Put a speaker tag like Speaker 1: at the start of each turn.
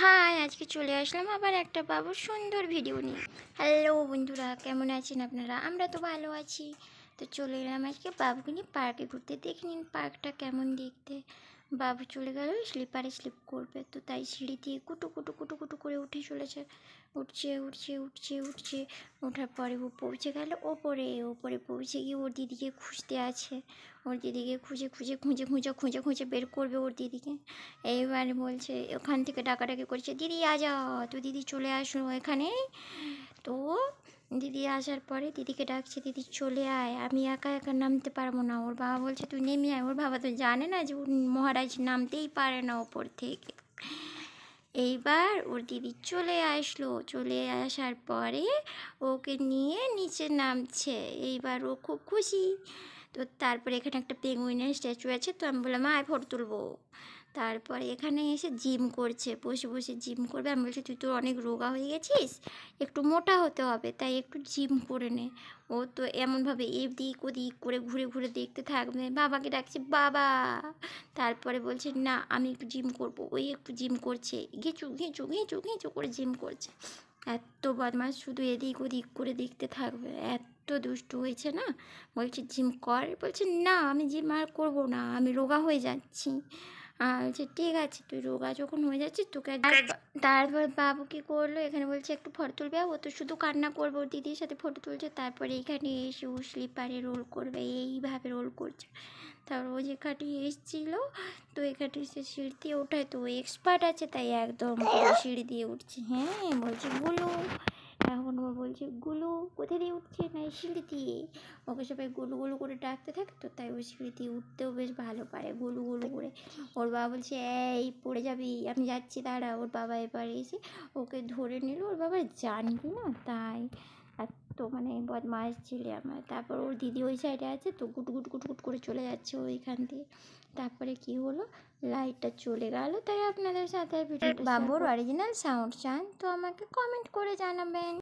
Speaker 1: High, আজকে চলে আসলাম আবার একটা বাবুর সুন্দর ভিডিও নিয়ে। হ্যালো বন্ধুরা, কেমন আছেন আপনারা? আমরা তো ভালো আছি। তো চলে এলাম আজকে বাবুকে নিয়ে পার্কে ঘুরতে। দেখে নিন পার্কটা কেমন দেখতে। বাবু চলে গেল স্লিপারে স্লিপ করবে, তো তাই সিঁড়ি দিয়ে কুটু কুটু কুটু কুটু করে উঠে চলেছে। উঠছে উঠছে উঠছে উঠছে ওঠার পরে ও পৌঁছে গেল ওপরে। ওপরে পৌঁছে গিয়ে ওর দিদিকে খুঁজতে আছে। ওর দিদিকে খুঁজে খুঁজে খুঁজে খুঁজে খুঁজে খুঁজে বের করবে ওর দিদিকে। এইবার বলছে, ওখান থেকে ডাকাডাকি করছে, দিদি আ যাও। তো দিদি চলে আসলো এখানে। তো দিদি আসার পরে দিদিকে ডাকছে, দিদি চলে আয়, আমি একা একা নামতে পারবো না। ওর বাবা বলছে তুই নেমে আয়। ওর বাবা তো জানে না যে মহারাজ নামতেই পারে না ওপর থেকে। এইবার ওর দিদি চলে আসলো। চলে আসার পরে ওকে নিয়ে নিচে নামছে। এইবার ও খুব খুশি। তো তারপরে এখানে একটা পেঙ্গুইনের স্ট্যাচু আছে, তো আমি বললাম আয় ফটো তুলবো। তারপরে এখানে এসে জিম করছে, বসে বসে জিম করবে। আমি বলছি তুই তো অনেক রোগা হয়ে গেছিস, একটু মোটা হতে হবে, তাই একটু জিম করে নে। ও তো এমনভাবে এদিক ওদিক করে ঘুরে ঘুরে দেখতে থাকবে। বাবাকে ডাকছে বাবা। তারপরে বলছে না আমি একটু জিম করব। ওই একটু জিম করছে, ঘিঁচু ঘিঁচু ঘিঁচু ঘিঁচু করে জিম করছে। এত বদমাস, শুধু এদিক ওদিক করে দেখতে থাকবে। এত দুষ্টু হয়েছে না। বলছে জিম কর, বলছে না আমি জিম আর করবো না, আমি রোগা হয়ে যাচ্ছি। বলছে ঠিক আছে, তুই রোগা যখন হয়ে যাচ্ছিস তোকে। তারপর বাবু কী করলো, এখানে বলছে একটু ফটো তুলবে। ও তো শুধু কান্না করবো, ওর দিদির সাথে ফটো তুলছে। তারপরে এখানে এসে ও স্লিপারে রোল করবে, এইভাবে রোল করছে। তারপর ও যেখানে এসেছিলো, তো এখানে সে সিঁড়ি দিয়ে ওঠায়, তো এক্সপার্ট আছে, তাই একদম সিঁড়ি দিয়ে উঠছে। হ্যাঁ বলছে গুলু। এখন ও বলছে গুলু কোথা দিয়ে উঠছে, না এই সিঁড়ি দিয়ে। ওকে সবাই গুলু গুলু করে ডাকতে থাকে, তো তাই ওই সিঁড়ি দিয়ে উঠতেও বেশ ভালো পারে, গুলু গুলু করে। ওর বাবা বলছে এই পড়ে যাবি, আমি যাচ্ছি দাঁড়া। ওর বাবা এবারে এসে ওকে ধরে নিল। ওর বাবা জানবি না তাই। আর তো মানে বদমাস ছেলে আমার। তারপর ওর দিদি ওই সাইডে আছে, তো গুট গুট গুট গুট করে চলে যাচ্ছে ওইখান দিয়ে। তারপরে কি হলো, লাইটটা চলে গেল। তাই আপনাদের সাথে ভিডিওটা বাবুর অরিজিনাল সাউন্ড চান তো আমাকে কমেন্ট করে জানাবেন।